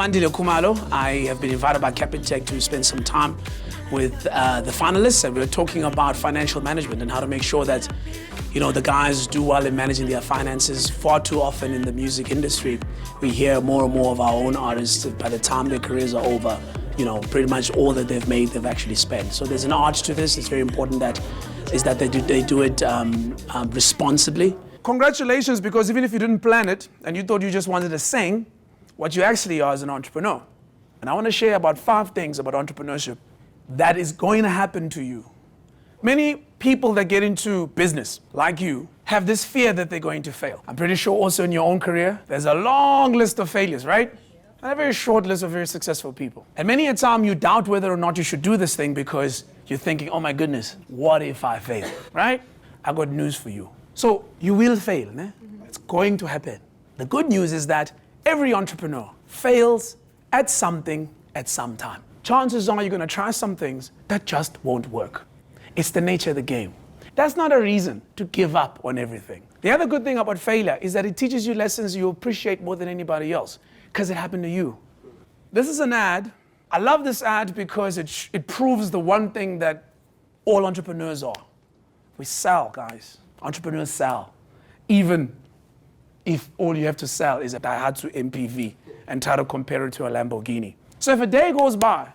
Andile Khumalo. I have been invited by Capitec to spend some time with the finalists, and we're talking about financial management and how to make sure that, you know, the guys do well in managing their finances. Far too often in the music industry, we hear more and more of our own artists, by the time their careers are over, you know, pretty much all that they've made, they've actually spent. So there's an art to this. It's very important that they do it responsibly. Congratulations, because even if you didn't plan it and you thought you just wanted to sing, what you actually are is an entrepreneur. And I want to share about 5 things about entrepreneurship that is going to happen to you. Many people that get into business, like you, have this fear that they're going to fail. I'm pretty sure also in your own career, there's a long list of failures, right? And a very short list of very successful people. And many a time you doubt whether or not you should do this thing because you're thinking, oh my goodness, what if I fail, right? I got news for you. So you will fail, né? It's going to happen. The good news is that every entrepreneur fails at something at some time. Chances are you're going to try some things that just won't work. It's the nature of the game. That's not a reason to give up on everything. The other good thing about failure is that it teaches you lessons you appreciate more than anybody else, because it happened to you. This is an ad. I love this ad because it proves the one thing that all entrepreneurs are. We sell, guys. Entrepreneurs sell. Even if all you have to sell is a Daihatsu MPV and try to compare it to a Lamborghini. So if a day goes by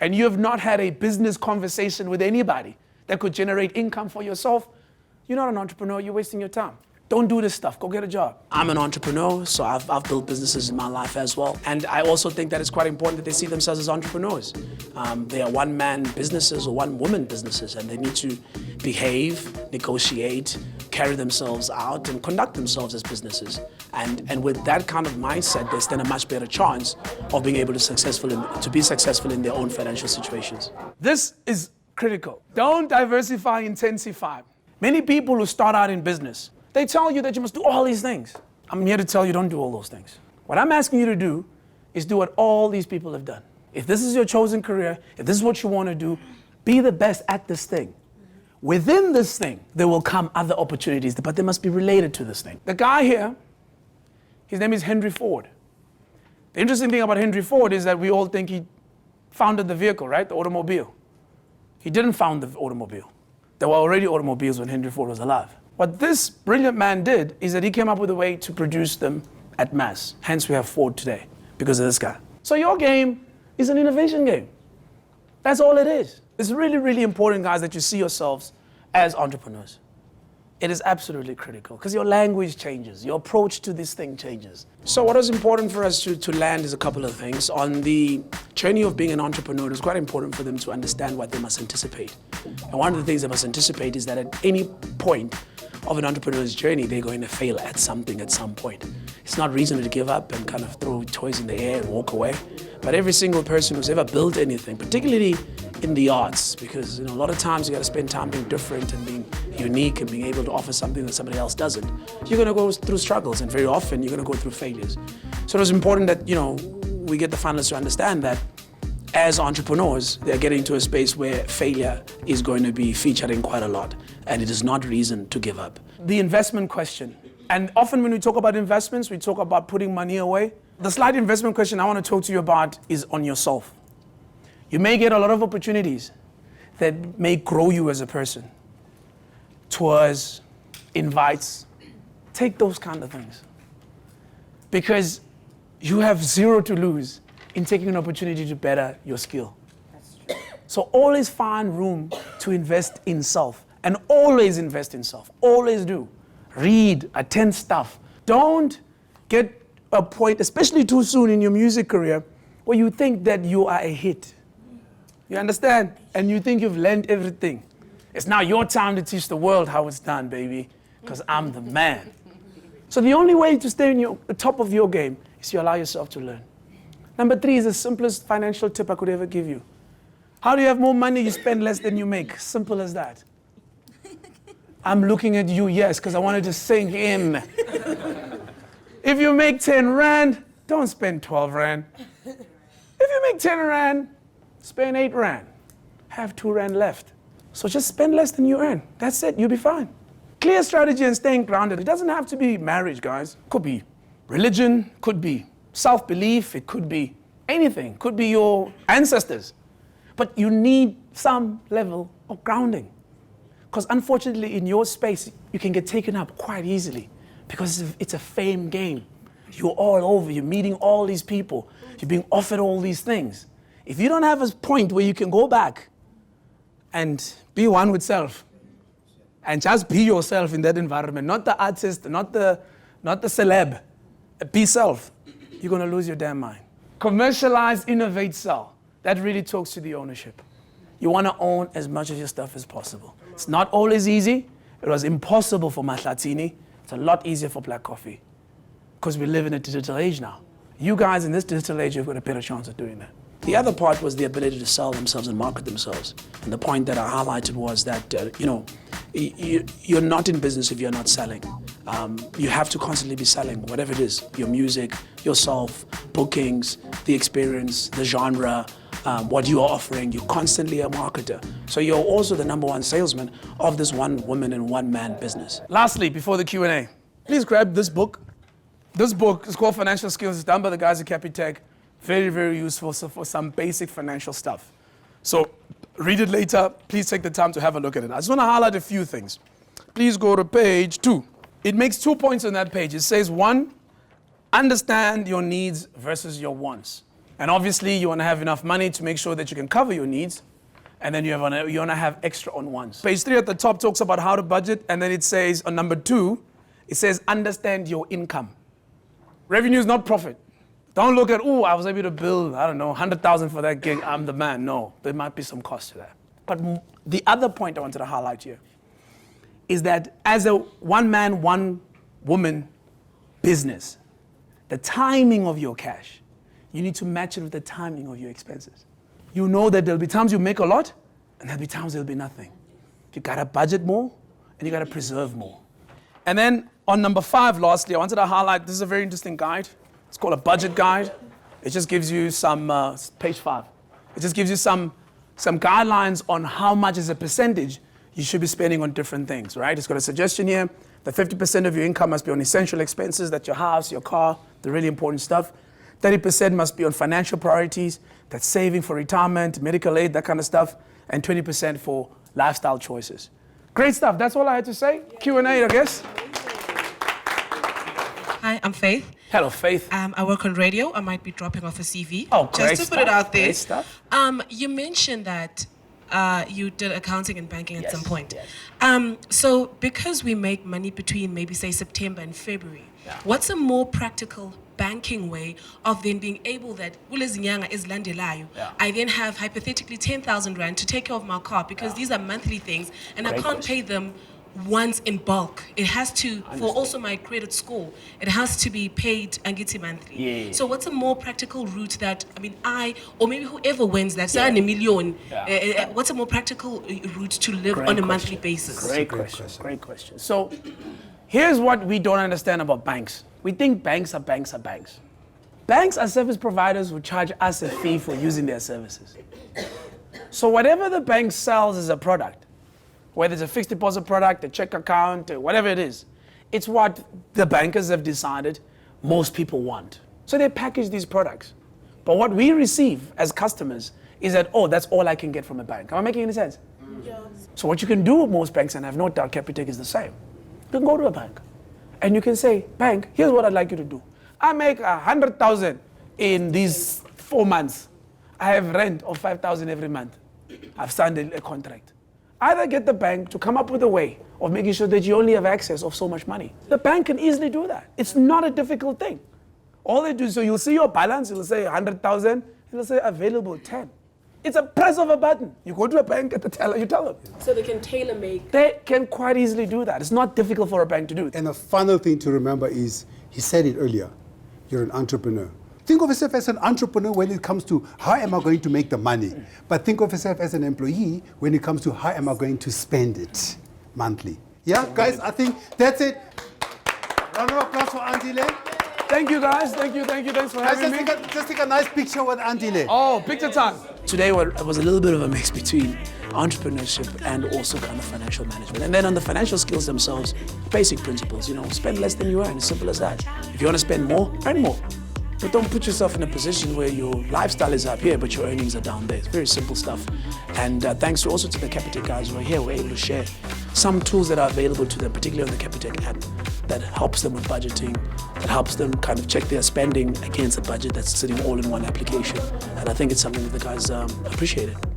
and you have not had a business conversation with anybody that could generate income for yourself, you're not an entrepreneur, you're wasting your time. Don't do this stuff, go get a job. I'm an entrepreneur, so I've built businesses in my life as well. And I also think that it's quite important that they see themselves as entrepreneurs. They are one-man businesses or one-woman businesses, and they need to behave, negotiate, carry themselves out, and conduct themselves as businesses. And with that kind of mindset, they stand a much better chance of being able to be successful in their own financial situations. This is critical. Don't diversify, intensify. Many people who start out in business, they tell you that you must do all these things. I'm here to tell you don't do all those things. What I'm asking you to do is do what all these people have done. If this is your chosen career, if this is what you want to do, be the best at this thing. Within this thing, there will come other opportunities, but they must be related to this thing. The guy here, his name is Henry Ford. The interesting thing about Henry Ford is that we all think he founded the vehicle, right? The automobile. He didn't found the automobile. There were already automobiles when Henry Ford was alive. What this brilliant man did is that he came up with a way to produce them at mass. Hence we have Ford today, because of this guy. So your game is an innovation game. That's all it is. It's really, really important, guys, that you see yourselves as entrepreneurs. It is absolutely critical, because your language changes, your approach to this thing changes. So what is important for us to land is a couple of things. On the journey of being an entrepreneur, it's quite important for them to understand what they must anticipate. And one of the things they must anticipate is that at any point of an entrepreneur's journey, they're going to fail at something at some point. It's not reason to give up and kind of throw toys in the air and walk away. But every single person who's ever built anything, particularly in the arts, because, you know, a lot of times you got to spend time being different and being unique and being able to offer something that somebody else doesn't. You're going to go through struggles, and very often you're going to go through failures. So it's important that, you know, we get the finalists to understand that as entrepreneurs, they're getting to a space where failure is going to be featuring quite a lot, and it is not reason to give up. The investment question. And often when we talk about investments, we talk about putting money away. The slight investment question I want to talk to you about is on yourself. You may get a lot of opportunities that may grow you as a person. Tours, invites, take those kind of things. Because you have zero to lose in taking an opportunity to better your skill. That's true. So always find room to invest in self, and always invest in self. Always do. Read, attend stuff. Don't get a point, especially too soon in your music career, where you think that you are a hit. You understand? And you think you've learned everything. It's now your time to teach the world how it's done, baby, because I'm the man. So the only way to stay in the top of your game is to allow yourself to learn. Number 3 is the simplest financial tip I could ever give you. How do you have more money? You spend less than you make. Simple as that. I'm looking at you, yes, because I wanted to sink in. If you make 10 Rand, don't spend 12 Rand. If you make 10 Rand, spend 8 Rand. Have 2 Rand left. So just spend less than you earn. That's it, you'll be fine. Clear strategy and staying grounded. It doesn't have to be marriage, guys. Could be religion, could be self-belief, it could be anything. Could be your ancestors. But you need some level of grounding. Because unfortunately, in your space, you can get taken up quite easily because it's a fame game. You're all over, you're meeting all these people, you're being offered all these things. If you don't have a point where you can go back and be one with self, and just be yourself in that environment, not the artist, not the celeb, be self, you're gonna lose your damn mind. Commercialize, innovate, sell. That really talks to the ownership. You wanna own as much of your stuff as possible. It's not always easy. It was impossible for Mahlatini. It's a lot easier for Black Coffee because we live in a digital age now. You guys in this digital age, you've got a better chance of doing that. The other part was the ability to sell themselves and market themselves. And the point that I highlighted was that, you're not in business if you're not selling. You have to constantly be selling, whatever it is, your music, yourself, bookings, the experience, the genre, what you are offering. You're constantly a marketer. So you're also the number one salesman of this one woman and one man business. Lastly, before the Q&A, please grab this book. This book is called Financial Skills. It's done by the guys at Capitec. Very, very useful for some basic financial stuff. So read it later. Please take the time to have a look at it. I just want to highlight a few things. Please go to page 2. It makes 2 points on that page. It says, 1, understand your needs versus your wants. And obviously, you want to have enough money to make sure that you can cover your needs. And then you want to have extra on wants. Page 3 at the top talks about how to budget. And then it says, on number 2, it says, understand your income. Revenue is not profit. Don't look at, I was able to build, 100,000 for that gig, I'm the man. No, there might be some cost to that. But the other point I wanted to highlight here is that as a one-man, one-woman business, the timing of your cash, you need to match it with the timing of your expenses. You know that there'll be times you make a lot, and there'll be times there'll be nothing. You gotta budget more, and you gotta preserve more. And then on number 5, lastly, I wanted to highlight, this is a very interesting guide. It's called a budget guide. It just gives you some, page 5. It just gives you some guidelines on how much as a percentage you should be spending on different things, right? It's got a suggestion here that 50% of your income must be on essential expenses, that's your house, your car, the really important stuff. 30% must be on financial priorities, that's saving for retirement, medical aid, that kind of stuff, and 20% for lifestyle choices. Great stuff, that's all I had to say. Q&A, I guess. Hi, I'm Faith. Hello, Faith. I work on radio. I might be dropping off a CV. Oh, great just to put it out there. Great stuff. You mentioned that you did accounting and banking at some point. Yes. So because we make money between maybe say September and February, what's a more practical banking way of then being able that I then have hypothetically 10,000 Rand to take care of my car because these are monthly things and I can't pay them once in bulk. It has to, for also my credit score, it has to be paid Angiti monthly. Yeah. So what's a more practical route that, or maybe whoever wins that, say a million, what's a more practical route to live on a monthly basis? Great question. So here's what we don't understand about banks. We think banks are banks. Banks are service providers who charge us a fee for using their services. So whatever the bank sells is a product, whether it's a fixed deposit product, a check account, whatever it is, it's what the bankers have decided most people want. So they package these products. But what we receive as customers is that, that's all I can get from a bank. Am I making any sense? Yes. So what you can do with most banks, and I have no doubt Capitec is the same, you can go to a bank and you can say, bank, here's what I'd like you to do. I make 100,000 in these 4 months. I have rent of 5,000 every month. I've signed a contract. Either get the bank to come up with a way of making sure that you only have access of so much money. The bank can easily do that. It's not a difficult thing. All they do, so you'll see your balance, it'll say 100,000, it'll say available 10. It's a press of a button. You go to a bank at the teller, you tell them. So they can tailor make. They can quite easily do that. It's not difficult for a bank to do it. And a final thing to remember is, he said it earlier, you're an entrepreneur. Think of yourself as an entrepreneur when it comes to how am I going to make the money. But think of yourself as an employee when it comes to how am I going to spend it monthly. Yeah, guys, I think that's it. Round of applause for Andile. Thank you, guys. Thank you. Thanks for having me. Just take a nice picture with Andile. Oh, picture time. Today was a little bit of a mix between entrepreneurship and also kind of financial management. And then on the financial skills themselves, basic principles, spend less than you earn, as simple as that. If you want to spend more, earn more. But don't put yourself in a position where your lifestyle is up here, but your earnings are down there. It's very simple stuff. And thanks also to the Capitec guys who are here, we're able to share some tools that are available to them, particularly on the Capitec app, that helps them with budgeting, that helps them kind of check their spending against a budget that's sitting all in one application. And I think it's something that the guys appreciate it.